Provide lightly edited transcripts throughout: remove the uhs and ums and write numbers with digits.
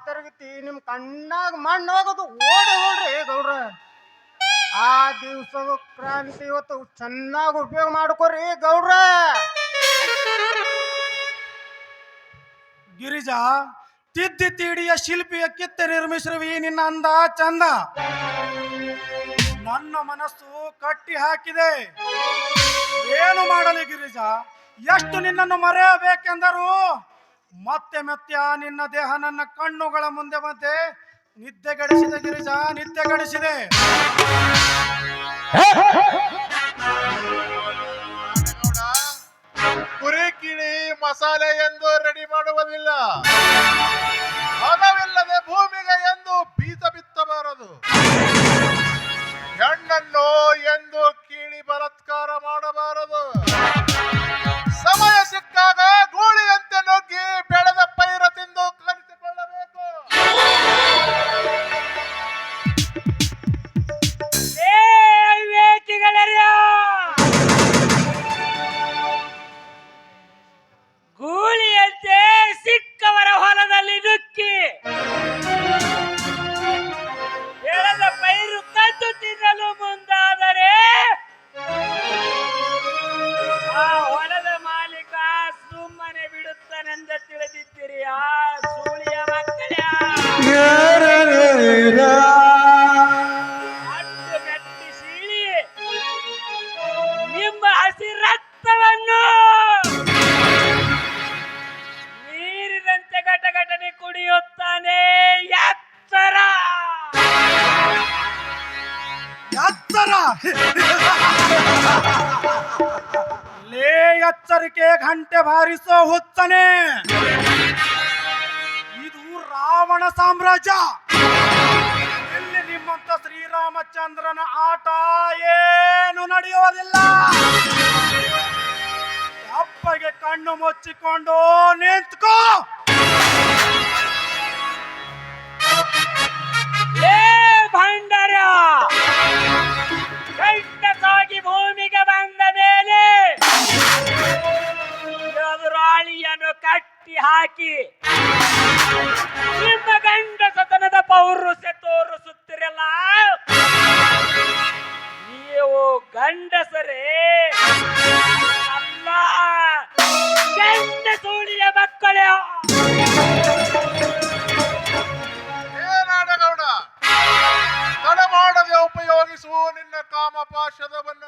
ಪಾತರಗತಿ ನಿಮ್ ಕಣ್ಣಾಗ ಮಣ್ಣು ಹೋಗೋದು ಓಡಿ ಹೋಡ್ರಿ ಗೌಡ್ರ. ಆ ದಿವಸದ ಕ್ರಾಂತಿ ಇವತ್ತು ಚೆನ್ನಾಗಿ ಉಪಯೋಗ ಮಾಡ್ಕೋರಿ ಗೌಡ್ರ. ಗಿರಿಜಾ, ತಿದ್ದಿ ತೀಡಿಯ ಶಿಲ್ಪಿಯ ಕಿತ್ತೆ ನಿರ್ಮಿಸಿರುವಿ ನಿನ್ನ ಅಂದ ಚಂದ. ನನ್ನ ಮನಸ್ಸು ಕಟ್ಟಿ ಹಾಕಿದೆ. ಏನು ಮಾಡಲಿ ಗಿರಿಜಾ, ಎಷ್ಟು ನಿನ್ನನ್ನು ಮರೆಯಬೇಕೆಂದರೂ ಮತ್ತೆ ಮತ್ತೆ ಆ ನಿನ್ನ ದೇಹ ನನ್ನ ಕಣ್ಣುಗಳ ಮುಂದೆ ಮತ್ತೆ ನಿದ್ದೆಗಡಿಸಿದೆ ಗಿರಿಜಾ, ನಿದ್ದೆಗಡಿಸಿದೆ. ಕುರಿ ಕಿಳಿ ಮಸಾಲೆ ಎಂದು ರೆಡಿ ಮಾಡುವುದಿಲ್ಲ. ಹಣವಿಲ್ಲದೆ ಭೂಮಿಗೆ ಎಂದು ಬೀಜ ಬಿತ್ತಬಾರದು. ಹೆಣ್ಣನ್ನು ಎಂದು ಕೀಳಿ ಬಲಾತ್ಕಾರ ಮಾಡಬಾರದು. ಸಮಯ ಸಿಕ್ಕಾಗ ಗೂಳಿಯಂತೆ ನುಗ್ಗಿ ಬೆಳೆದ ಪೈರ ತಿಂದು ಕಲಿಸಿಕೊಳ್ಳಬೇಕು. ಗೂಳಿಯಂತೆ ಸಿಕ್ಕವರ ಹೊಲದಲ್ಲಿ ನುಕ್ಕಿ ಬೆಳೆದ ಪೈರು ಕದ್ದು ತಿನ್ನಲು ಮುಂದಾದರೆ ಆ ಹೊಲದ ಮಾಲೀಕ ಸುಮ್ಮನೆ ಬಿಡುತ್ತಾನೆಂದ ತಿಳಿದಿದ್ದೀರಿ. ಆ ಸೂಳಿಯ ಮಕ್ಕಳ ಅಡ್ಡು ಮೆಟ್ಟಿ ಸೀಳಿ ನಿಮ್ಮ ಹಸಿ ರಕ್ತವನ್ನು ನೀರಿನಂತೆ ಘಟಘಟನೆ ಕುಡಿಯುತ್ತಾನೆ. ಎತ್ತರ ಎತ್ತರ ಲೇ ಎಚ್ಚರಿಕೆ ಗಂಟೆ ಬಾರಿಸೋ ಹುಚ್ಚನೆ. ಇದು ರಾವಣ ಸಾಮ್ರಾಜ್ಯ. ಇಲ್ಲಿ ನಿಮ್ಮಂತ ಶ್ರೀರಾಮಚಂದ್ರನ ಆಟ ಏನು ನಡೆಯುವುದಿಲ್ಲ. ಅಪ್ಪಗೆ ಕಣ್ಣು ಮುಚ್ಚಿಕೊಂಡು ನಿಂತ್ಕೋ. ಏ ಭಂಡರ, ಗಂಡಸಾಗಿ ಭೂಮಿಗೆ ಬಂದ ಮೇಲೆ ಎದುರಾಳಿಯನ್ನು ಕಟ್ಟಿ ಹಾಕಿ ನಿಮ್ಮ ಗಂಡಸತನದ ಪೌರುಷ ತೋರಿಸುತ್ತಿರಲ್ಲ. ನೀವು ಗಂಡಸರೇ ಅಲ್ಲ, ಗಂಡ ಸೂಳಿಯ ಮಕ್ಕಳೇ. ಏನಾಡಗೌಡ, ತಡ ಮಾಡದೆ ಉಪಯೋಗಿಸುವ ನಿನ್ನ ಕಾಮಪಾಶದವನ್ನ.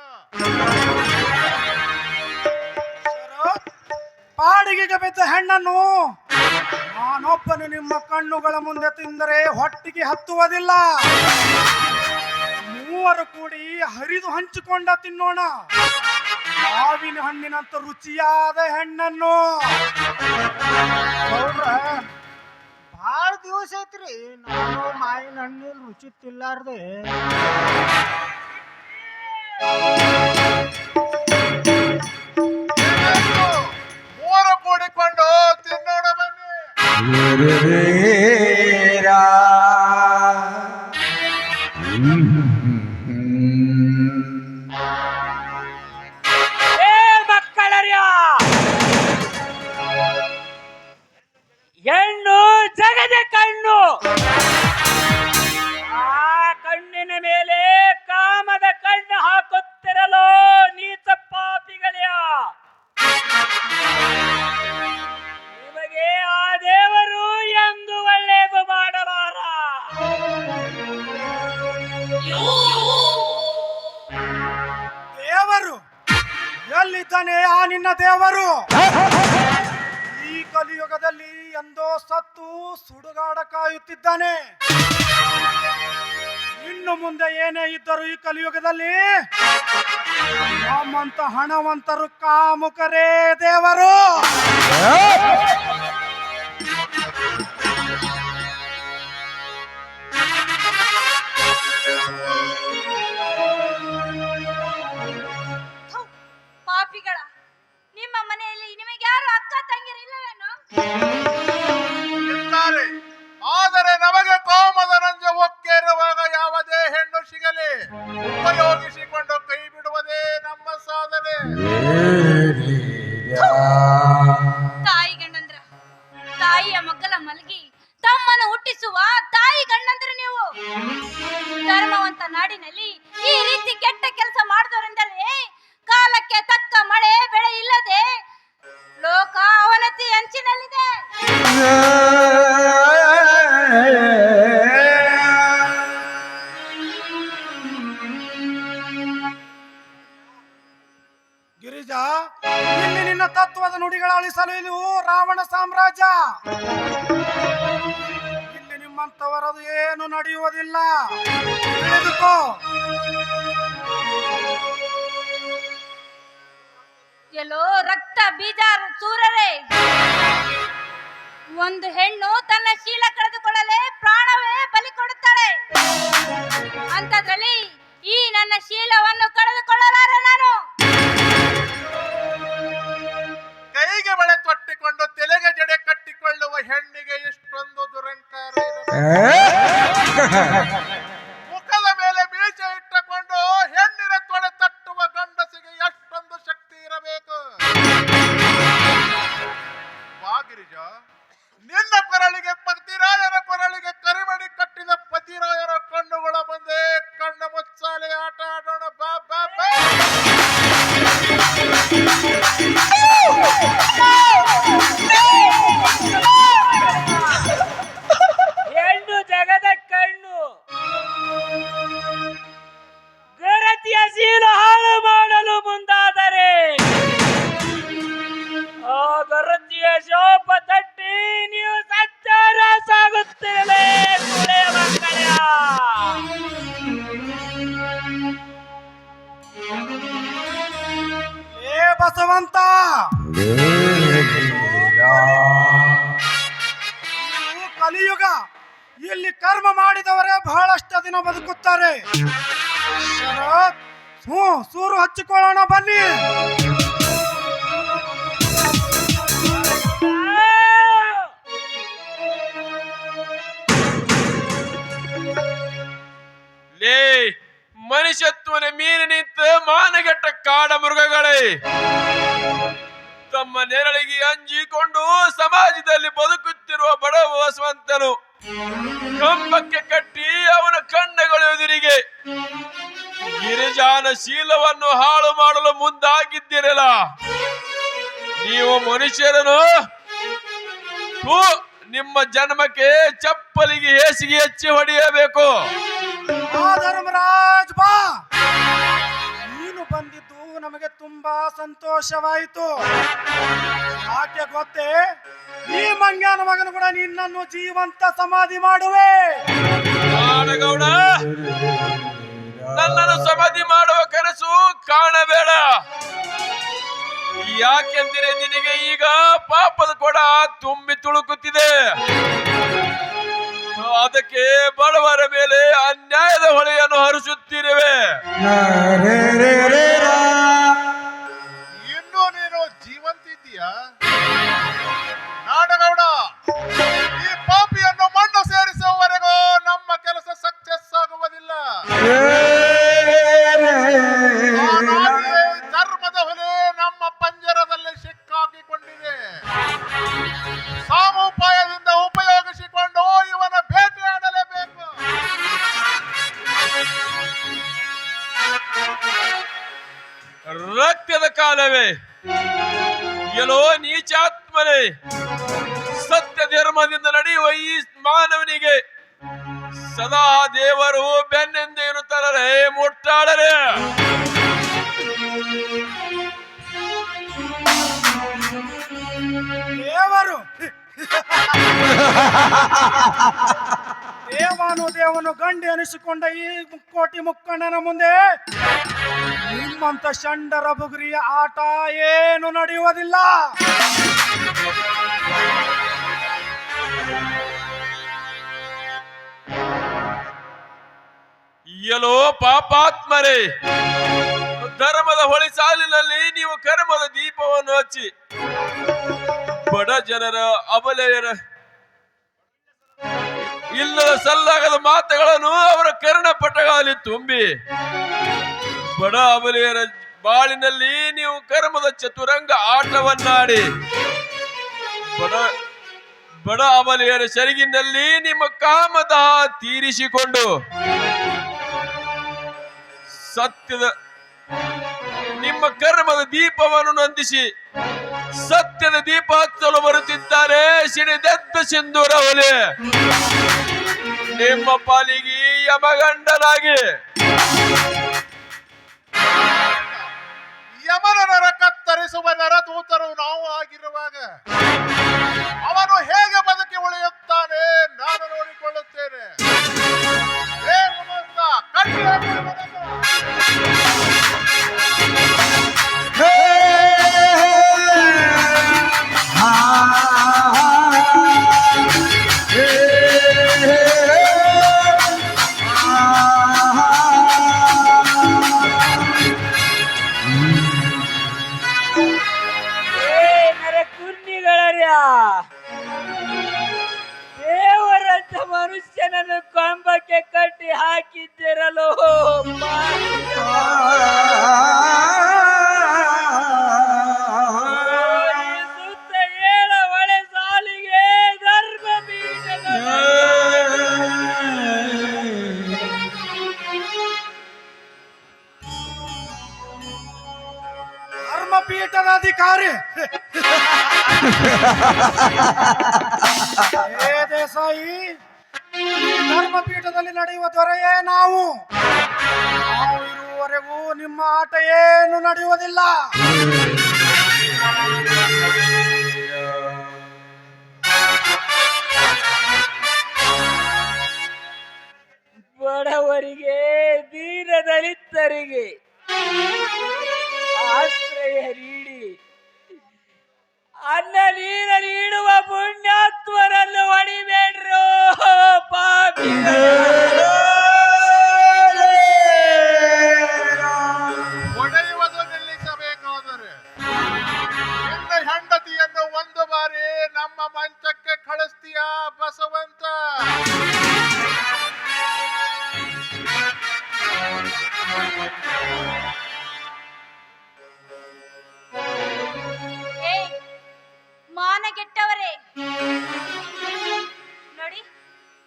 ಪಾಡಿಗೆಗೆ ಬಿದ್ದ ಹೆಣ್ಣನ್ನು ನಾನೊಬ್ಬನು ನಿಮ್ಮ ಕಣ್ಣುಗಳ ಮುಂದೆ ತಿಂದರೆ ಹೊಟ್ಟಿಗೆ ಹತ್ತುವುದಿಲ್ಲ. ಮೂವರು ಕೂಡಿ ಹರಿದು ಹಂಚಿಕೊಂಡ ತಿನ್ನೋಣ ಮಾವಿನ ಹಣ್ಣಿನಂತ ರುಚಿಯಾದ ಹೆಣ್ಣನ್ನು. ಗೌಡ್ರ, ಭಾಳ ದಿವಸ ಐತ್ರಿ ನಾನು ಮಾವಿನ ಹಣ್ಣಿನ ರುಚಿ ತಿಲ್ಲಾರ್ದೆ. ಮೂವರು ಕೂಡಿಕೊಂಡು ತಿನ್ನೋಣ ಬನ್ನಿ. ಏ ಮಕ್ಕಳರ್ಯ, ಹೆಣ್ಣು ಜಗದ ಕಣ್ಣು. ಆ ಕಣ್ಣಿನ ಮೇಲೆ ಕಾಮದ ಕಣ್ಣು ಹಾಕುತ್ತಿರಲು ನೀಚ ಪಾಪಿಗಳೇ, ನಿಮಗೆ ಆ ದೇವರು ಎಂದು ಒಳ್ಳೆಯದು ಮಾಡಲಾರ. ದೇವರು ಎಲ್ಲಿದ್ದಾನೆ ಆ ನಿನ್ನ ದೇವರು? ಈ ಕಲಿಯುಗದಲ್ಲಿ ಎಂದೋ ಸತ್ತು ಸುಡುಗಾಡ ಕಾಯುತ್ತಿದ್ದಾನೆ. ಇನ್ನು ಮುಂದೆ ಏನೇ ಇದ್ದರೂ ಈ ಕಲಿಯುಗದಲ್ಲಿ ನಮ್ಮಂತ ಹಣವಂತರು ಕಾಮುಕರೇ ದೇವರು. ಪಾಪಿಗಳ, ನಿಮ್ಮ ಮನೆಯಲ್ಲಿ ನಿಮಗೆ ಯಾರು ಅಕ್ಕ ತಂಗಿರಿಲ್ಲವೇನು? ಇದ್ದಾರೆ. ಆದರೆ ನಮಗೆ ಕಾಮದ ನಂಜ ಒಕ್ಕಿರುವಾಗ ಯಾವುದೇ ಹೆಣ್ಣು ಸಿಗಲಿ ಉಪಯೋಗಿಸಿಕೊಂಡು ಕೈ ಬಿಡುವುದೇ ನಮ್ಮ ಸಾಧನೆ. ತಾಯಿ ಗಂಡಂದ್ರ ತಾಯಿಯ ಮಗ್ಗಲ ಮಲಗಿ ತಮ್ಮನ್ನು ಹುಟ್ಟಿಸಿ ಧರ್ಮವಂತ ನಾಡಿನಲ್ಲಿ ಈ ರೀತಿ ಕೆಟ್ಟ ಕೆಲಸ ಮಾಡಿದವರಿಂದಲೇ ಕಾಲಕ್ಕೆ ತಕ್ಕ ಮಳೆ ಬೆಳೆ ಇಲ್ಲದೆ ಲೋಕ ಅವನತಿ ಅಂಚಿನಲ್ಲಿದೆ. ಗಿರಿಜಾ, ಇಲ್ಲಿ ನಿನ್ನ ತತ್ವದ ನುಡಿಗಳ ಅಳಿಸಲು ಇದು ರಾವಣ ಸಾಮ್ರಾಜ್ಯ. ಇಲ್ಲಿ ನಿಮ್ಮಂತವರದು ಏನು ನಡೆಯುವುದಿಲ್ಲ, ತಿಳಿದುಕೋ. ಎಲ್ಲೋ ರಕ್ತ ಬೀಜ ಸೂರರೇ, ಒಂದು ಹೆಣ್ಣು ತನ್ನ ಶೀಲ ಕಳೆದುಕೊಳ್ಳಲೇ ಪ್ರಾಣವೇ ಬಲಿ ಕೊಡುತ್ತಾಳೆ. ಅಂತದ್ರಲ್ಲಿ ಈ ನನ್ನ ಶೀಲವನ್ನು ಕಳೆದುಕೊಳ್ಳಲಾರೆ ನಾನು. ಕೈಗೆ ಬಳೆ ತೊಟ್ಟಿಕೊಂಡು ತಲೆಗೆ ಜಡೆ ಕಟ್ಟಿಕೊಳ್ಳುವ ಹೆಣ್ಣಿಗೆ ಎಷ್ಟೊಂದು ದುರಂಕಾರ ಮುಖದ ಮೇಲೆ ಮೀಸೆ ಇಟ್ಟುಕೊಂಡು ಹೆಣ್ಣಿನ ತೊಡೆ ತಟ್ಟುವ ಗಂಡಸಿಗೆ ಎಷ್ಟೊಂದು ಶಕ್ತಿ ಇರಬೇಕು. ಗಿರಿಜ, ನಿನ್ನ ಕೊರಳಿಗೆ ಪತಿರಾಯರ ಕೊರಳಿಗೆ ಕರಿಮಣಿ ಕಟ್ಟಿದ ಪತಿರಾಯರ ಕಣ್ಣುಗಳ ಮುಂದೆ ಕಣ್ಣು ಮುಚ್ಚಾಲೆ ಆಟ ಆಡೋಣ. ಬಾ ಬಾ ಬಾ. ಹೆಣ್ಣು ಜಗದ ಕಣ್ಣು, ಗರತಿಯ ಶೀಲ ಹಾಳು ಮಾಡಲು ಮುಂದಾದರೆ ಆ ಗರತಿಯ ಶೋಭ ತಟ್ಟಿ ನೀವು ಸಂಚಾರ ಸಾಗುತ್ತೇವೆ ಕುಳೆಯ ಮಕ್ಕಳ. ಏ ಬಸವಂತ, ಇದು ಕಲಿಯುಗ. ಇಲ್ಲಿ ಕರ್ಮ ಮಾಡಿದವರೇ ಬಹಳಷ್ಟು ದಿನ ಬದುಕುತ್ತಾರೆ. ಶರತ್, ಸೂರು ಹಚ್ಚಿಕೊಳ್ಳೋಣ ಬನ್ನಿ. ಲೇ ಮನುಷ್ಯತ್ವನ ಮೀರಿ ನಿಂತ ಮಾನಗೆಟ್ಟ ಕಾಡ ಮೃಗಗಳೇ, ತಮ್ಮ ನೆರಳಿಗೆ ಅಂಜಿಕೊಂಡು ಸಮಾಜದಲ್ಲಿ ಬದುಕುತ್ತಿರುವ ಬಡ ಬಸವಂತನು ಕಂಬಕ್ಕೆ ಕಟ್ಟಿ ಅವನ ಕಣ್ಣುಗಳ ಎದುರಿಗೆ ಗಿರಿಜಾನ ಶೀಲವನ್ನು ಹಾಳು ಮಾಡಲು ಮುಂದಾಗಿದ್ದಿರಲ್ಲ. ನೀವು ಮನುಷ್ಯರನ್ನು ನಿಮ್ಮ ಜನ್ಮಕ್ಕೆ ಚಪ್ಪಲಿಗೆ ಹೇಸಿಗೆ ಹೆಚ್ಚಿ ಹೊಡೆಯಬೇಕು. ಧರ್ಮರಾಜ್ ಬಾ, ನೀನು ಬಂದಿದ್ದು ನಮಗೆ ತುಂಬಾ ಸಂತೋಷವಾಯಿತು. ಯಾಕೆ ಗೊತ್ತೇ, ಈ ಮಂಗ್ಯಾನ ಮಗನು ಕೂಡ ನಿನ್ನನ್ನು ಜೀವಂತ ಸಮಾಧಿ ಮಾಡುವೆ. ಗೌಡ, ನನ್ನನ್ನು ಸಮಾಧಿ ಮಾಡುವ ಕನಸು ಕಾಣಬೇಡ. ಯಾಕೆಂದರೆ ನಿನಗೆ ಈಗ ಪಾಪದ ಕೊಡ ತುಂಬಿ ತುಳುಕುತ್ತಿದೆ. ಅದಕ್ಕೆ ಬಡವರ ಮೇಲೆ ಅನ್ಯಾಯದ ಹೊಳೆಯನ್ನು ಹರಿಸುತ್ತಿರುವೆ. ಇನ್ನೂ ನೀನು ಜೀವಂತಿದ್ದೀಯಾ ನಾಡಗೌಡ? ಈ ಪಾಪಿಯನ್ನು ಮಣ್ಣು ಸೇರಿಸುವವರೆಗೂ ನಮ್ಮ ಕೆಲಸ ಸಕ್ಸಸ್ ಆಗುವುದಿಲ್ಲ. ಧರ್ಮದ ಹೊಲೆ ನಮ್ಮ ಪಂಜರದಲ್ಲಿ ಸಿಕ್ಕಾಕಿಕೊಂಡಿದೆ. ಸಾಮೋಪಾಯದಿಂದ ಉಪಯೋಗಿಸಿಕೊಂಡು ಇವನ ಬೇಟೆಯಾಡಲೇಬೇಕು. ರಕ್ತದ ಕಾಲವೇ, ಎಲ್ಲೋ ನೀಚಾತ್ಮನೇ, ಸತ್ಯ ಧರ್ಮದಿಂದ ನಡೆಯುವ ಈ ಮಾನವನಿಗೆ ಸದಾ ದೇವರು ಬೆನ್ನೆಂದೇ ಇರುತ್ತಾರೇ ಮುಟ್ಟಾಡರೆ. ದೇವರು ದೇವನು ಗಂಡಿ ಅನಿಸಿಕೊಂಡ ಈ ಮುಕ್ಕೋಟಿ ಮುಕ್ಕಣ್ಣನ ಮುಂದೆ ನಿಮ್ಮಂತ ಷಂಡರ ಬುಗುರಿಯ ಆಟ ಏನು ನಡೆಯುವುದಿಲ್ಲ. ಎಲ್ಲೋ ಪಾಪಾತ್ಮರೇ, ಧರ್ಮದ ಹೊಳಿ ಸಾಲಿನಲ್ಲಿ ನೀವು ಕರ್ಮದ ದೀಪವನ್ನು ಹಚ್ಚಿ ಬಡ ಜನರ ಅಬಲೆಯರ ಇಲ್ಲದ ಸಲ್ಲಾಗದ ಮಾತುಗಳನ್ನು ಅವರ ಕರ್ಣಪಟಗಳಲ್ಲಿ ತುಂಬಿ ಬಡ ಅಬಲೆಯರ ಬಾಳಿನಲ್ಲಿ ನೀವು ಕರ್ಮದ ಚತುರಂಗ ಆಟವನ್ನಾಡಿ ಬಡ ಅಬಲೆಯರ ಸೆರಗಿನಲ್ಲಿ ನಿಮ್ಮ ಕಾಮದ ತೀರಿಸಿಕೊಂಡು ಸತ್ಯದ ನಿಮ್ಮ ಕರ್ಮದ ದೀಪವನ್ನು ನಂದಿಸಿ ಸತ್ಯದ ದೀಪ ಹಚ್ಚಲು ಬರುತ್ತಿದ್ದಾರೆ ಸಿಡಿದೆದ್ದ ಸಿಂಧೂರ ಒಲೆ ನಿಮ್ಮ ಪಾಲಿಗೆ ಯಮಗಂಡನಾಗಿ. ಯಮನ ನರ ಕತ್ತರಿಸುವ ನರದೂತರು ನಾವು ಆಗಿರುವಾಗ ಅವನು ಹೇಗೆ ಬದುಕಿ ಉಳಿಯುತ್ತಾನೆ ನಾನು ನೋಡಿಕೊಳ್ಳುತ್ತೇನೆ. ಹೇ ನಮಸ್ತ, ಕಟ್ಟಿ ಹಾಕಿರುವುದನ್ನು. ನರಕುನ್ನಿಗಳರ್ಯ, ದೇವರಂತ ಮನುಷ್ಯನನ್ನು ಕಂಬಕ್ಕೆ ಕಟ್ಟಿ ಹಾಕಿದ್ದಿರಲು ಸುತ್ತ ಏಳ ಒಳೆ ಸಾಲಿಗೆ ಧರ್ಮ ಧರ್ಮಪೀಠದ ಅಧಿಕಾರಿ ಹೇ ದೇಸಾಯಿ, ಈ ಧರ್ಮಪೀಠದಲ್ಲಿ ನಡೆಯುವ ದೊರೆಯೇ ನಾವು ಇರುವವರೆಗೂ ನಿಮ್ಮ ಆಟ ಏನು ನಡೆಯುವುದಿಲ್ಲ. ಬಡವರಿಗೆ ದೀನ ದಲಿತರಿಗೆ ಆಶ್ರಯ ನೀಡಿ ಅನ್ನ ನೀರ ನೀಡುವ ಪುಣ್ಯಾತ್ಮರನ್ನು ಹೊಡಿಬೇಡ್ರು ಪಾಪಿಗಳು. ಒಡೆಯುವುದು ನಿಲ್ಲಿಸಬೇಕಾದರೆ ನಿನ್ನ ಹೆಂಡತಿಯನ್ನು ಒಂದು ಬಾರಿ ನಮ್ಮ ಮಂಚಕ್ಕೆ ಕಳಿಸ್ತೀಯಾ ಬಸವಂತ? ಮಾನಗೆಟ್ಟವರೇ, ನೋಡಿ,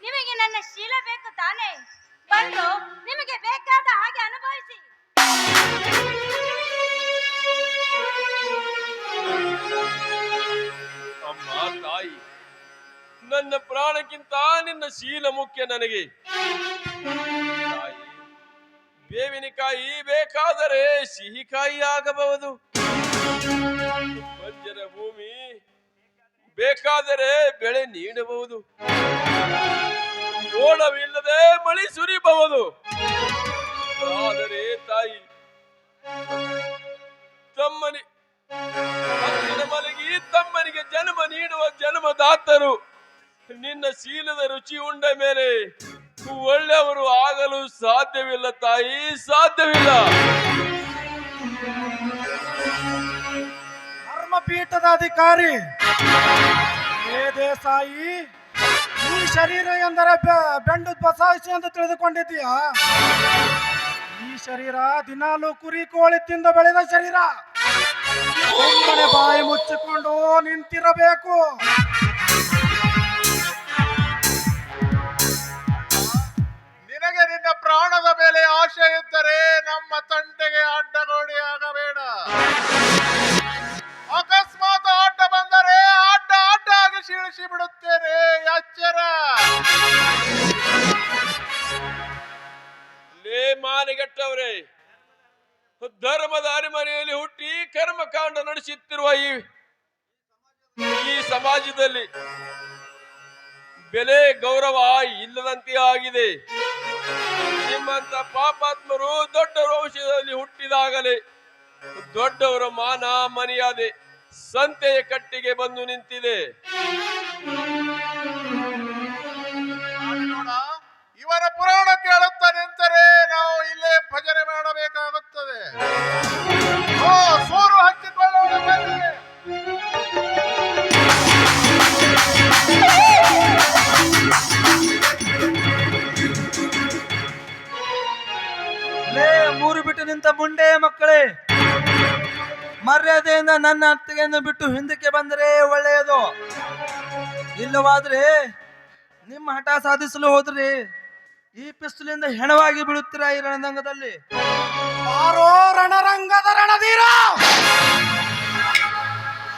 ನಿಮಗೆ ನನ್ನ ಶೀಲ ಬೇಕು ತಾನೇ? ಬಂದು ನಿಮಗೆ ಬೇಕಾದ ಹಾಗೆ ಅನುಭವಿಸಿ. ಅಮ್ಮ ತಾಯಿ, ನನ್ನ ಪ್ರಾಣಕ್ಕಿಂತ ನಿನ್ನ ಶೀಲ ಮುಖ್ಯ ನನಗೆ. ತಾಯಿ, ಬೇವಿನಕಾಯಿ ಬೇಕಾದರೆ ಸಿಹಿಕಾಯಿ ಆಗಬಹುದು. ಬಂಜರ ಭೂಮಿ ಬೇಕಾದರೆ ಬೆಳೆ ನೀಡಬಹುದು. ಓಡವಿಲ್ಲದೆ ಮಳಿ ಸುರಿಬಹುದು. ಆದರೆ ತಾಯಿ, ಹತ್ತಿರ ಮಲಗಿ ತಮ್ಮನಿಗೆ ಜನ್ಮ ನೀಡುವ ಜನ್ಮದಾತರು ನಿನ್ನ ಶೀಲದ ರುಚಿ ಉಂಡ ಮೇಲೆ ಒಳ್ಳೆಯವರು ಆಗಲು ಸಾಧ್ಯವಿಲ್ಲ ತಾಯಿ, ಸಾಧ್ಯವಿಲ್ಲ. ಧರ್ಮಪೀಠದ ಅಧಿಕಾರಿ ಹೇ ದೇಸಾಯಿ, ಈ ಶರೀರ ಎಂದರೆ ಬೆಂಡು ಬಸಾಯಿಸಿ ಅಂತ ತಿಳಿದುಕೊಂಡಿದ್ದೀಯಾ? ಈ ಶರೀರ ದಿನಾಲು ಕುರಿ ಕೋಳಿ ತಿಂದು ಬೆಳೆದ ಶರೀರ. ಸುಮ್ಮನೆ ಬಾಯಿ ಮುಚ್ಚಿಕೊಂಡು ನಿಂತಿರಬೇಕು. ನಿನಗೆ ನಿನ್ನ ಪ್ರಾಣದ ಮೇಲೆ ಆಶೆ ಇದ್ದರೆ ನಮ್ಮ ತಂಟೆಗೆ ಅಡ್ಡಗೋಡಿ ಆಗಬೇಡ. ಅಕಸ್ಮಾತ್ ಅಡ್ಡ ಬಂದರೆ ಅಡ್ಡ ಆಗಿ ಶೀಳಿಸಿ ಬಿಡುತ್ತೇನೆ, ಎಚ್ಚರ. ಲೇ ಮಾನೆಗಟ್ಟವರೇ, ಧರ್ಮದ ಅರಿಮನೆಯಲ್ಲಿ ಹುಟ್ಟಿ ಕರ್ಮಕಾಂಡ ನಡೆಸುತ್ತಿರುವ ಈ ಸಮಾಜದಲ್ಲಿ ಬೆಲೆ ಗೌರವ ಇಲ್ಲದಂತೆ ಆಗಿದೆ. ನಿಮ್ಮಂತ ಪಾಪಾತ್ಮರು ದೊಡ್ಡ ವಂಶದಲ್ಲಿ ಹುಟ್ಟಿದಾಗಲೇ ದೊಡ್ಡವರ ಮಾನ ಮರ್ಯಾದೆ ಸಂತೆಯ ಕಟ್ಟಿಗೆ ಬಂದು ನಿಂತಿದೆ. ನೋಡ, ಇವರ ಪುರಾಣ ಕೇಳುತ್ತಾ ನಿಂತರೆ ನಾವು ಇಲ್ಲೇ ಭಜನೆ ಮಾಡಬೇಕಾಗುತ್ತದೆ. ಸೂರು ಹಚ್ಚಿಕೊಳ್ಳೋಣ ಬನ್ನಿ. ಮೂರು ಬಿಟ್ಟು ನಿಂತ ಮುಂಡೆ ಮಕ್ಕಳೇ, ಮರ್ಯಾದೆಯಿಂದ ನನ್ನ ಅತ್ತಿಗೆಯನ್ನು ಬಿಟ್ಟು ಹಿಂದಕ್ಕೆ ಬಂದರೆ ಒಳ್ಳೆಯದು. ಇಲ್ಲವಾದ್ರೆ ನಿಮ್ಮ ಹಠ ಸಾಧಿಸಲು ಹೋದ್ರೆ ಈ ಪಿಸ್ತೂಲಿಂದ ಹೆಣವಾಗಿ ಬೀಳುತ್ತೀರಾ ಈ ರಣರಂಗದಲ್ಲಿ. ಯಾರೋ ರಣರಂಗದ ರಣಧೀರ.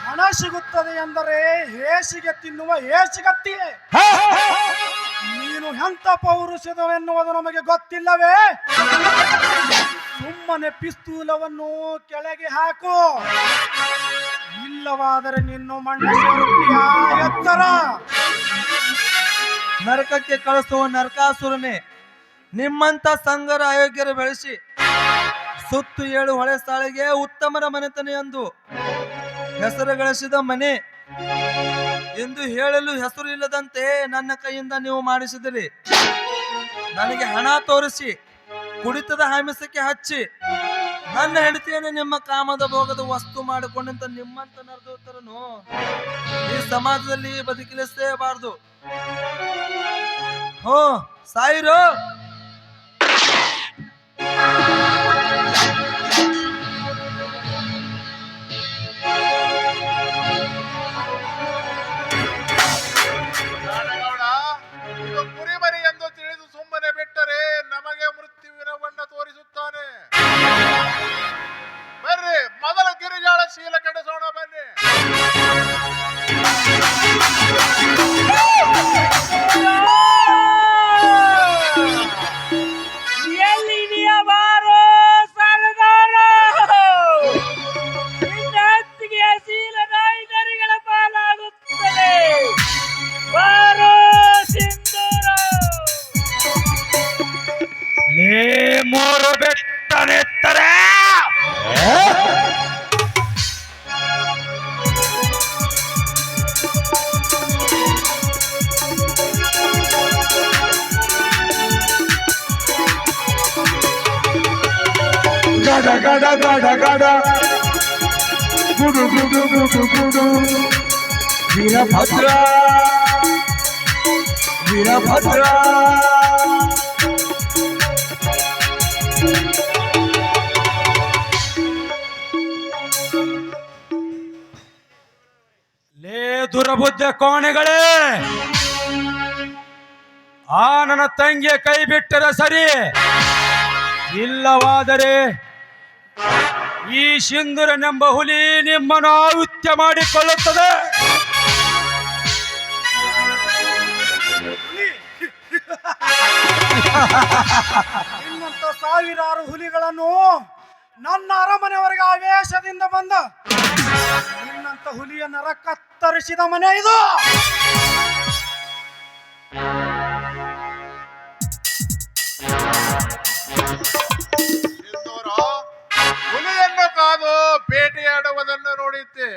ಹಣ ಸಿಗುತ್ತದೆ ಎಂದರೆ ಹೇಸಿಗೆ ತಿನ್ನುವ ಹೇಸಿಗತ್ತಿಯೇ. ನೀನು ಎಂಥ ಪೌರುಷದವೆನ್ನುವುದು ನಮಗೆ ಗೊತ್ತಿಲ್ಲವೇ? ಸುಮ್ಮನೆ ಪಿಸ್ತೂಲವನ್ನು ಕೆಳಗೆ ಹಾಕು, ಇಲ್ಲವಾದರೆ ನಿನ್ನು ಮಣ್ಣು ಸೇರುತ್ತೀಯ. ಎತ್ತರ. ನರಕಕ್ಕೆ ಕಳಿಸುವ ನರಕಾಸುರನೇ, ನಿಮ್ಮಂತ ಸಂಗರ ಅಯೋಗ್ಯರು ಬೆಳೆಸಿ ಸುತ್ತು 7 ಹೊಳೆ ಸಾಳಿಗೆ ಉತ್ತಮರ ಮನೆತನ ಎಂದು ಹೆಸರು ಗಳಿಸಿದ ಮನೆ ಎಂದು ಹೇಳಲು ಹೆಸರು ಇಲ್ಲದಂತೆ ನನ್ನ ಕೈಯಿಂದ ನೀವು ಮಾಡಿಸಿದಿರಿ. ನನಗೆ ಹಣ ತೋರಿಸಿ ಕುಡಿತದ ಹಾಮಿಸಕ್ಕೆ ಹಚ್ಚಿ ನನ್ನ ಹೆಂಡತಿಯನ್ನು ನಿಮ್ಮ ಕಾಮದ ಭೋಗದ ವಸ್ತು ಮಾಡಿಕೊಂಡಂತ ನಿಮ್ಮಂತ ನರದೂತರನ್ನು ಈ ಸಮಾಜದಲ್ಲಿ ಬದುಕಲಿಸಲೇಬಾರದು. ಸಾಯಿರು. ನಾಡಗೌಡ, ಇದು ಕುರಿಮರಿ ಎಂದು ತಿಳಿದು ಸುಮ್ಮನೆ ಬಿಟ್ಟರೆ ನಮಗೆ ಮೃತ್ಯುವಿನ ಬಣ್ಣ ತೋರಿಸುತ್ತಾನೆ. ಬರ್ರಿ, ಮೊದಲು ಗಿರಿಜಾಳ ಶೀಲ ಕೆಡಿಸೋಣ ಬನ್ನಿ. ಎಲ್ಲಿದೆಯ ಬಾರೋ ಸರದಾರ, ನಿನ್ನ ಹತ್ತಿಗೆ ಶೀಲ ನಾಯಿನರಿಗಳ ಪಾಲಾಗುತ್ತದೆ. ಬಾರೋ ಸಿಂಧೂರ. ಲೇ ಮೂರು ಬೆಟ್ಟನೆತ್ತರೆ. ಗಡ ಗಡ ಗಡ ಗಡ ಗುಡು ಗುಡು ಗುಡು ಗುಡು ವೀರಭದ್ರ ವೀರಭದ್ರ. ಲೇ ದುರಬುದ್ಧ ಕೋಣೆಗಳೇ, ಆ ನನ್ನ ತಂಗಿಯ ಕೈ ಬಿಟ್ಟರೆ ಸರಿ, ಇಲ್ಲವಾದರೆ ಈ ಸಿಂಧೂರನೆಂಬ ಹುಲಿ ನಿಮ್ಮನ್ನು ಆಹುತ್ಯ ಮಾಡಿಕೊಳ್ಳುತ್ತದೆ. ಇನ್ನಂತ ಸಾವಿರಾರು ಹುಲಿಗಳನ್ನು ನನ್ನ ಅರಮನೆಯವರೆಗೆ ಆವೇಶದಿಂದ ಬಂದ ನಿನ್ನಂತ ಹುಲಿಯ ನರ ಕತ್ತರಿಸಿದ ಮನೆ ಇದು. ಸಿಂಧೂರ, ಹುಲಿಯನ್ನು ಕಾದು ಬೇಟೆಯಾಡುವುದನ್ನು ನೋಡಿದ್ದೆ,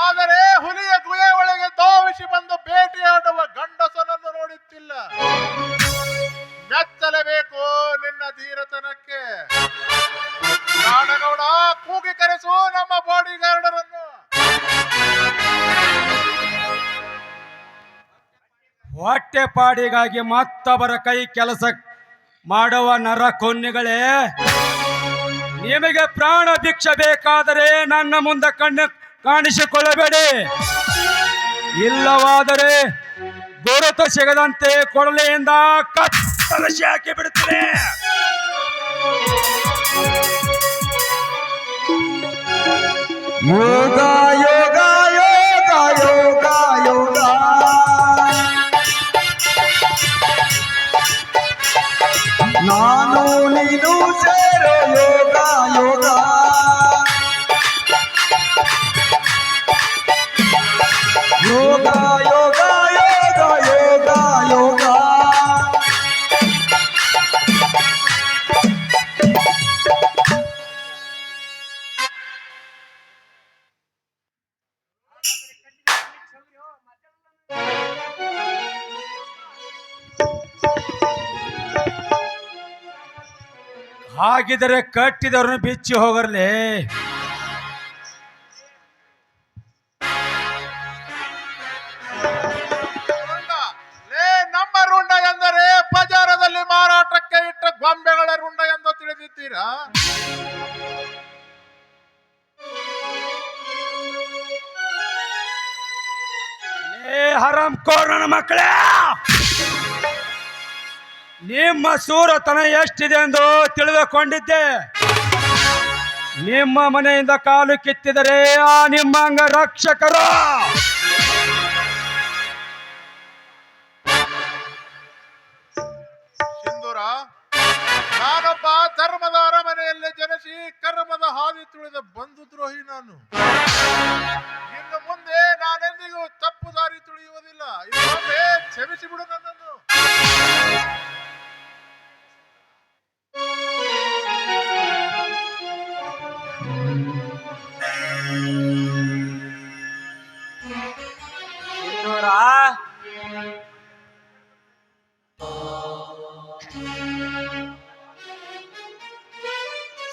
ಆದರೆ ಹುಲಿಯ ಗುಹೆ ಒಳಗೆ ಧಾವಿಸಿ ಬಂದು ಬೇಟೆಯಾಡುವ ಗಂಡಸನನ್ನು ನೋಡುತ್ತಿಲ್ಲ. ಮೆಚ್ಚಲೇಬೇಕು ನಿನ್ನ ಧೀರತನಕ್ಕೆ. ನಾಡಗೌಡ, ಕೂಗಿ ಕರೆಸು ನಮ್ಮ ಬಾಡಿ ಗಾರ್ಡರನ್ನು. ಹೊಟ್ಟೆಪಾಡಿಗಾಗಿ ಮತ್ತೊಬ್ಬರ ಕೈ ಕೆಲಸ ಮಾಡುವ ನರ ಕೊನ್ನಿಗಳೇ, ನಿಮಗೆ ಪ್ರಾಣ ಭಿಕ್ಷೆ ಬೇಕಾದರೆ ನನ್ನ ಮುಂದೆ ಕಾಣಿಸಿಕೊಳ್ಳಬೇಡಿ. ಇಲ್ಲವಾದರೆ ಗುರುತು ಸಿಗದಂತೆ ಕೊಡಲೆಯಿಂದ ಕತ್ತರಿಸಿ ಹಾಕಿ ಬಿಡುತ್ತೇನೆ. ಯೋಗ ಯೋಗ ಯೋಗ ಯೋಗ ಯೋಗ ನಾನು ನೀನು ಸೇರೋ ಯೋಗ ಯೋಗ. ಯೋಗ ಯೋಗ ಯೋಗ ಯೋಗ ಯೋಗ. ಹಾಗಿದರೆ ಕಟ್ಟಿದವ್ರನ್ನ ಬಿಚ್ಚಿ ಹೋಗರ್ಲಿ. ರುಂಡ, ಲೇ ನಮ್ಮ ರುಂಡ ಎಂದರೆ ಬಜಾರದಲ್ಲಿ ಮಾರಾಟಕ್ಕೆ ಇಟ್ಟ ಗೊಂಬೆಗಳ ರುಂಡ ಎಂದು ತಿಳಿದಿದ್ದೀರಾ? ಹರಾಮ್ ಕೋರನ ಮಕ್ಕಳೇ, ನಿಮ್ಮ ಸೂರತನ ಎಷ್ಟಿದೆ ಎಂದು ತಿಳಿದುಕೊಂಡಿದ್ದೆ. ನಿಮ್ಮ ಮನೆಯಿಂದ ಕಾಲು ಕಿತ್ತಿದರೆ ಆ ನಿಮ್ಮ ಅಂಗ ರಕ್ಷಕರು ಸಿಂಧೂರ, ನಾನೊಬ್ಬ ಧರ್ಮದ ಅರಮನೆಯಲ್ಲಿ ಜನಿಸಿ ಕರ್ಮದ ಹಾದಿ ತುಳಿದ ಬಂಧು ದ್ರೋಹಿ ನಾನು. ಇನ್ನು ಮುಂದೆ ನಾನೆಂದಿಗೂ ತಪ್ಪು ದಾರಿ ತುಳಿಯುವುದಿಲ್ಲ. ಇನ್ನೊಮ್ಮೆ ಕ್ಷಮಿಸಿ ಬಿಡು ನನ್ನನ್ನು. ಸಿಂಧೂರ,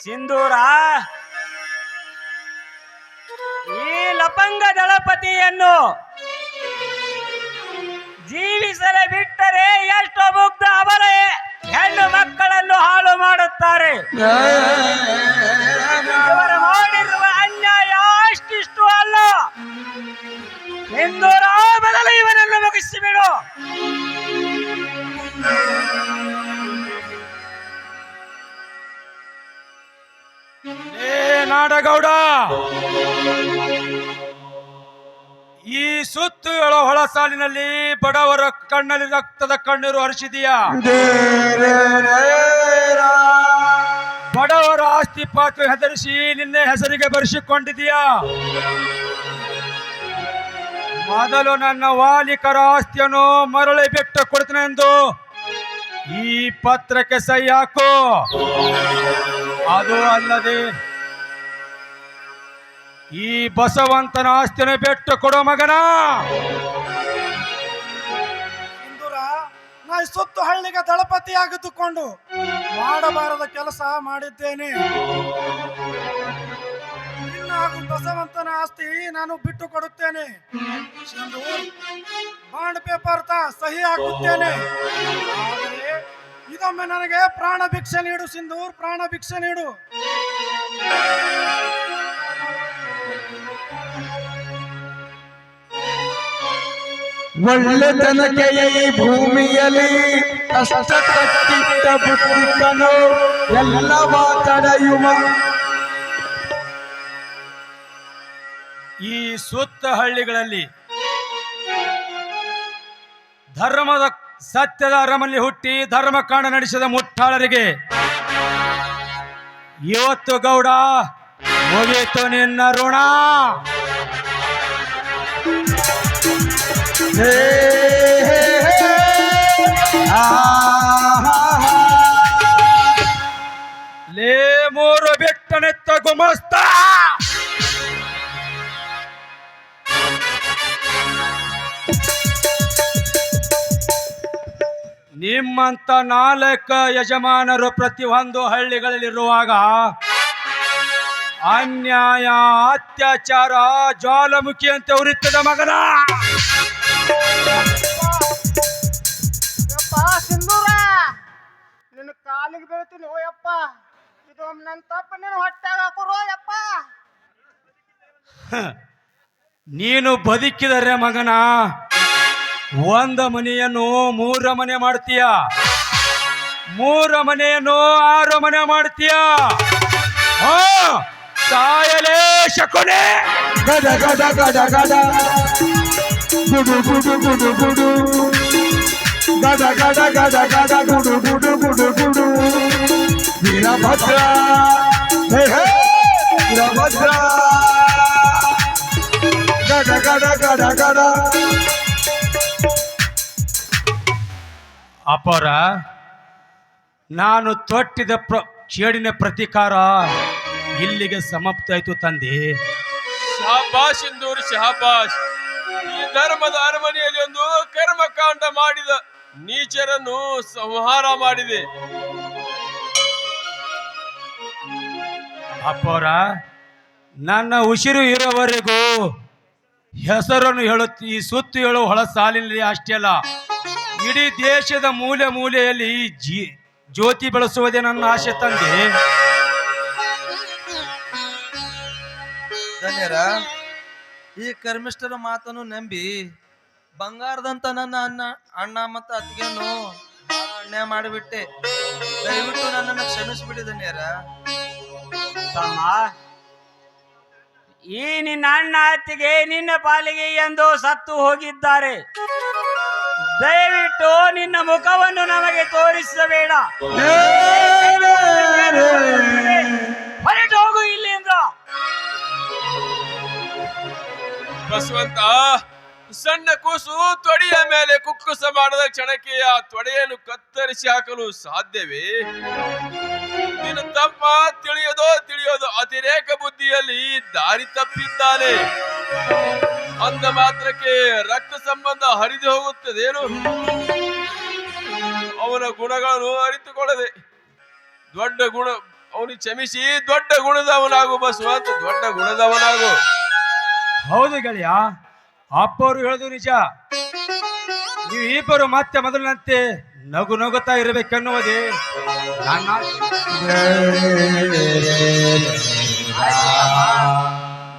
ಸಿಂಧೂರ, ಈ ಲಪಂಗ ದಳಪತಿಯನ್ನು ಜೀವಿಸಲು ಬಿಟ್ಟರೆ ಎಷ್ಟೋ ಮುಗ್ಧ ಅವರ ಹೆಣ್ಣು ಮಕ್ಕಳನ್ನು ಹಾಳು ಮಾಡುತ್ತಾರೆ. ಇವರು ಮಾಡಿರುವ ಅನ್ಯಾಯ ಅಷ್ಟಿಷ್ಟು ಅಲ್ಲ. ಸಿಂಧೂರ, ಮೊದಲು ಇವನನ್ನು ಮುಗಿಸಿಬಿಡು. ಏ ನಾಡಗೌಡ, ಈ ಸುತ್ತು ಹೇಳೋ ಹೊಳ ಸಾಲಿನಲ್ಲಿ ಬಡವರ ಕಣ್ಣಲ್ಲಿ ರಕ್ತದ ಕಣ್ಣೀರು ಹರಿಸಿದೀಯಾ? ಬಡವರ ಆಸ್ತಿ ಪಾತ್ರ ಹೆದರಿಸಿ ನಿನ್ನೆ ಹೆಸರಿಗೆ ಬರೆಸಿಕೊಂಡಿದೀಯಾ? ಮೊದಲು ನನ್ನ ವಾಲಿಕರ ಆಸ್ತಿಯನ್ನು ಮರಳಿ ಬಿಟ್ಟು ಕೊಡ್ತೇನೆಂದು ಈ ಪತ್ರಕ್ಕೆ ಸಹಿ ಹಾಕು. ಅದು ಅಲ್ಲದೆ ಈ ಬಸವಂತನ ಆಸ್ತಿಯನ್ನು ಬಿಟ್ಟು ಕೊಡೋ ಮಗನ. ಸಿಂಧೂರ, ನಾ ಸುತ್ತು ಹಳ್ಳಿಗೆ ದಳಪತಿಯಾಗಿದ್ದುಕೊಂಡು ಮಾಡಬಾರದ ಕೆಲಸ ಮಾಡಿದ್ದೇನೆ. ಇನ್ನಾಗೂ ಬಸವಂತನ ಆಸ್ತಿ ನಾನು ಬಿಟ್ಟು ಕೊಡುತ್ತೇನೆ. ಸಿಂಧೂರ್, ಬಾಂಡ್ ಪೇಪರ್ ಸಹಿ ಹಾಕುತ್ತೇನೆ. ಆದರೆ ಇದೊಮ್ಮೆ ನನಗೆ ಪ್ರಾಣ ಭಿಕ್ಷೆ ನೀಡು ಸಿಂಧೂರ್, ಪ್ರಾಣ ಭಿಕ್ಷೆ ನೀಡು. ಒಳ್ಳೆತನಕ್ಕೆ ಈ ಭೂಮಿಯಲ್ಲಿ ಕಷ್ಟ ಕಟ್ಟಿಟ್ಟ ಬುದ್ಧಿಕನು ಎಲ್ಲವ ತಡೆಯುವ. ಈ ಸುತ್ತ ಹಳ್ಳಿಗಳಲ್ಲಿ ಧರ್ಮದ ಸತ್ಯದ ಅರಮನೆ ಹುಟ್ಟಿ ಧರ್ಮಕಾಂಡ ನಡೆಸಿದ ಮುಟ್ಟಾಳರಿಗೆ ಇವತ್ತು ಗೌಡ ಮುಗೀತು ನಿನ್ನ ಋಣ. ಹೇ ಹೇ ಹೇ. ಲೇ ಮೂರು ಬೆಟ್ಟನೆತ್ತ ಗುಮಸ್ತ, ನಿಮ್ಮಂತ 4 ಯಜಮಾನರು ಪ್ರತಿಯೊಂದು ಹಳ್ಳಿಗಳಲ್ಲಿರುವಾಗ ಅನ್ಯಾಯ ಅತ್ಯಾಚಾರ ಜ್ವಾಲಾಮುಖಿ ಅಂತ ಉರಿತದ ಮಗನ. ಯಪ್ಪ ಸಿಂಧೂರ, ನಿನ್ನ ಕಾಲಿಗೆ ಬೀಳ್ತೀನಿ. ಓ ಯಪ್ಪ, ಇದು ನನ್ನ ತಪ್ಪ, ನೀನು ಹೊಟ್ಟೆಗೆ ಹಾಕೋರು ಯಪ್ಪ. ನೀನು ಬದುಕಿದರೆ ಮಗನ ಒಂದ ಮನೆಯನ್ನು 3 ಮನೆ ಮಾಡ್ತೀಯ, 3 ಮನೆಯನ್ನು 6 ಮನೆ ಮಾಡ್ತೀಯ. ಸಾಯಲೇ ಶಕುನೆ. ಗಡ ಗಡ ಗಡ ಗಡ ಗುಡು ಗುಡು ಗುಡು ಗುಡು ಗಡ ಗಡ ಗಡ ಗಡ ಗುಡು ಗುಡು ಗುಡು ಗುಡು. ವೀರಭದ್ರ, ಹೇ ಹೇ ವೀರಭದ್ರ. ಗಡ ಗಡ ಗಡ ಗಡ. ಅಪರ, ನಾನು ತೊಟ್ಟಿದ ಚೇಡಿನ ಪ್ರತೀಕಾರ ಇಲ್ಲಿಗೆ ಸಮಾಪ್ತ ಆಯ್ತು ತಂದೆ. ಶಹಬಾಷ್ ಸಿಂಧೂರ್, ಶಹಬಾಷ್. ಈ ಧರ್ಮದ ಅರಮನೆಯಲ್ಲಿ ಒಂದು ಕರ್ಮಕಾಂಡ ಮಾಡಿದ ನೀಚರನ್ನು ಸಂಹಾರ ಮಾಡಿದೆ. ಅಪ್ಪರ, ನನ್ನ ಉಸಿರು ಇರೋವರೆಗೂ ಹೆಸರನ್ನು ಹೇಳುತ್ತ ಈ ಸುತ್ತು ಹೇಳುವ ಹೊಳ ಸಾಲಿನಲ್ಲಿ ಅಷ್ಟೇ ಅಲ್ಲ, ಇಡೀ ದೇಶದ ಮೂಲೆ ಮೂಲೆಯಲ್ಲಿ ಜ್ಯೋತಿ ಬೆಳೆಸುವುದೇ ನನ್ನ ಆಸೆ ತಂದೆ. ಧನ್ಯರ, ಈ ಕರ್ಮಿಷ್ಠರ ಮಾತನ್ನು ನಂಬಿ ಬಂಗಾರದಂತ ನನ್ನ ಅಣ್ಣ ಮತ್ತು ಅತ್ತಿಗೆಯನ್ನು ಅನ್ಯಾಯ ಮಾಡಿಬಿಟ್ಟೆ. ದಯವಿಟ್ಟು ನನ್ನನ್ನು ಕ್ಷಮಿಸಿಬಿಡಿ ಧನ್ಯರ. ತಮ್ಮ, ಈ ನಿನ್ನ ಅಣ್ಣ ಅತ್ತಿಗೆ ನಿನ್ನ ಪಾಲಿಗೆ ಎಂದು ಸತ್ತು ಹೋಗಿದ್ದಾರೆ. ದಯವಿಟ್ಟು ನಿನ್ನ ಮುಖವನ್ನು ನಮಗೆ ತೋರಿಸಬೇಡ. ಹೊರಟು ಹೋಗು ಇಲ್ಲಿಂದ. ಬಸವಂತ, ಸಣ್ಣ ಕೂಸು ತೊಡೆಯ ಮೇಲೆ ಕುಕ್ಕುಸ ಮಾಡದ ಕ್ಷಣಕ್ಕೆ ಆ ತೊಡೆಯನ್ನು ಕತ್ತರಿಸಿ ಹಾಕಲು ಸಾಧ್ಯವೇ? ನಿನ್ನ ತಮ್ಮ ತಿಳಿಯೋದು ಅತಿರೇಕ ಬುದ್ಧಿಯಲ್ಲಿ ದಾರಿ ತಪ್ಪಿದ್ದಾನೆ. ಅಂದ ಮಾತ್ರಕ್ಕೆ ರಕ್ತ ಸಂಬಂಧ ಹರಿದು ಹೋಗುತ್ತದೇನು? ಅವನ ಗುಣಗಳನ್ನು ಅರಿತುಕೊಳ್ಳದೆ ಅವನು ಕ್ಷಮಿಸಿ ದೊಡ್ಡ ಗುಣದವನಾಗು ಬಸವಂತ, ದೊಡ್ಡ ಗುಣದವನಾಗು. ಹೌದು ಗೆಳೆಯ, ಅಪ್ಪವರು ಹೇಳೋದು ನಿಜ. ನೀವು ಇಬ್ಬರು ಮತ್ತೆ ಮೊದಲಿನಂತೆ ನಗು ನಗುತ್ತಾ ಇರಬೇಕೆನ್ನುವುದೇ ನನ್ನ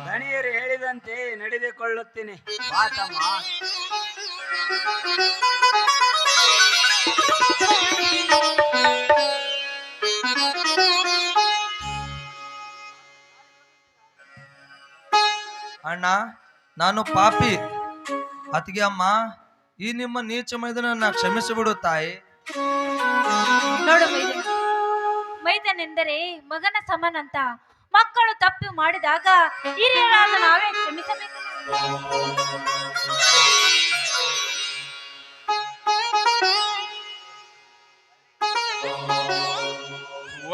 ದಣಿಯರು ಹೇಳಿದಂತೆ ನಡೆದುಕೊಳ್ಳುತ್ತೇನೆ. ಬಾ ತಮ್ಮ. ಅಣ್ಣ, ನಾನು ಪಾಪಿ. ಅತ್ತಿಗೆ ಅಮ್ಮ, ಈ ನಿಮ್ಮ ನೀಚ ಮೈದನನ್ನ ಕ್ಷಮಿಸಿಬಿಡು ತಾಯಿ. ನೋಡು ಮೈದನೆಂದರೆ ಮಗನ ಸಮನಂತ. ಮಕ್ಕಳು ತಪ್ಪು ಮಾಡಿದಾಗ ಹಿರಿಯರಾದ ನಾವೇ ಕ್ಷಮಿಸಬೇಕು.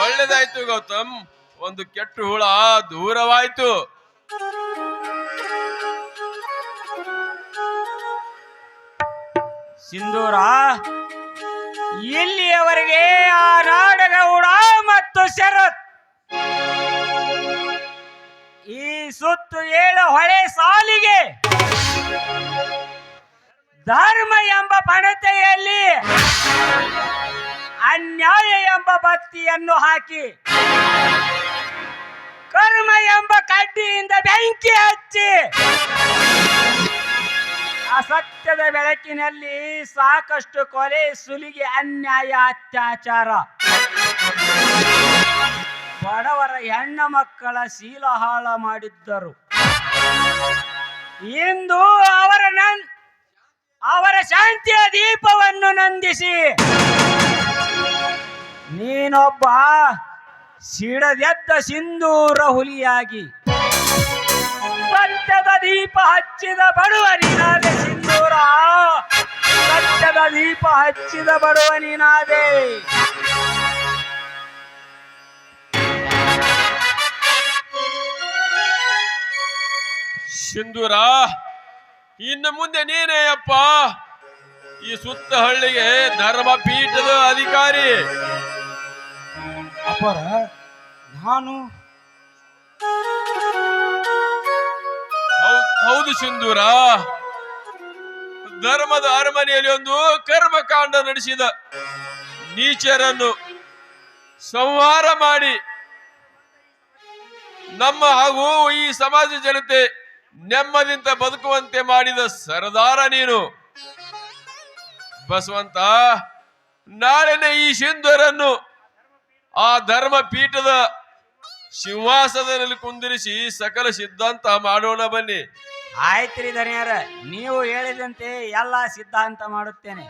ಒಳ್ಳೆದಾಯ್ತು ಗೌತಮ್, ಒಂದು ಕೆಟ್ಟ ಹುಳ ದೂರವಾಯ್ತು. ಸಿಂಧೂರ, ಇಲ್ಲಿಯವರೆಗೆ ಆ ನಾಡಗೌಡ ಮತ್ತು ಶರತ್ ಈ ಸುತ್ತು 7 ಹೊಳೆ ಸಾಲಿಗೆ ಧರ್ಮ ಎಂಬ ಪಣತೆಯಲ್ಲಿ ಅನ್ಯಾಯ ಎಂಬ ಬತ್ತಿಯನ್ನು ಹಾಕಿ ಕರ್ಮ ಎಂಬ ಕಡ್ಡಿಯಿಂದ ಬೆಂಕಿ ಹಚ್ಚಿ ಅಸತ್ಯದ ಬೆಳಕಿನಲ್ಲಿ ಸಾಕಷ್ಟು ಕೊಲೆ, ಸುಲಿಗೆ, ಅನ್ಯಾಯ, ಅತ್ಯಾಚಾರ, ಬಡವರ ಹೆಣ್ಣ ಮಕ್ಕಳ ಶೀಲ ಹಾಳ ಮಾಡಿದ್ದರು. ಇಂದು ಅವರ ಶಾಂತಿಯ ದೀಪವನ್ನು ನಂದಿಸಿ ನೀನೊಬ್ಬ ಸಿಡದೆದ್ದ ಸಿಂಧೂರ ಹುಲಿಯಾಗಿ ಸತ್ಯದ ದೀಪ ಹಚ್ಚಿದ ಬಡವ ನೀನಾದೆ ಸಿಂಧೂರ. ಸತ್ಯದ ದೀಪ ಹಚ್ಚಿದ ಬಡವ ನೀನಾದೆ. ಸಿಂಧೂರ, ಇನ್ನು ಮುಂದೆ ನೀನೇ ಅಪ್ಪ ಈ ಸುತ್ತ ಹಳ್ಳಿಗೆ ಧರ್ಮ ಪೀಠದ ಅಧಿಕಾರಿ. ಅಪ್ಪರ, ನಾನು ಹೌದು ಸಿಂಧೂರ, ಧರ್ಮದ ಅರಮನೆಯಲ್ಲಿ ಒಂದು ಕರ್ಮಕಾಂಡ ನಡೆಸಿದ ನೀಚರನ್ನು ಸಂಹಾರ ಮಾಡಿ ನಮ್ಮ ಹಾಗೂ ಈ ಸಮಾಜ ಜನತೆ ನೆಮ್ಮದಿಯಿಂದ ಬದುಕುವಂತೆ ಮಾಡಿದ ಸರದಾರ ನೀನು. ಬಸವಂತ, ನಾಳೆನೆ ಈ ಸಿಂಧೂರನ್ನು ಆ ಧರ್ಮ ಪೀಠದ ಸಿಂಹಾಸನದಲ್ಲಿ ಕುಂದಿರಿಸಿ ಸಕಲ ಸಿದ್ಧಾಂತ ಮಾಡೋಣ ಬನ್ನಿ. ಆಯ್ತ್ರಿ ಧನ್ಯರ, ನೀವು ಹೇಳಿದಂತೆ ಎಲ್ಲ ಸಿದ್ಧಾಂತ ಮಾಡುತ್ತೇನೆ.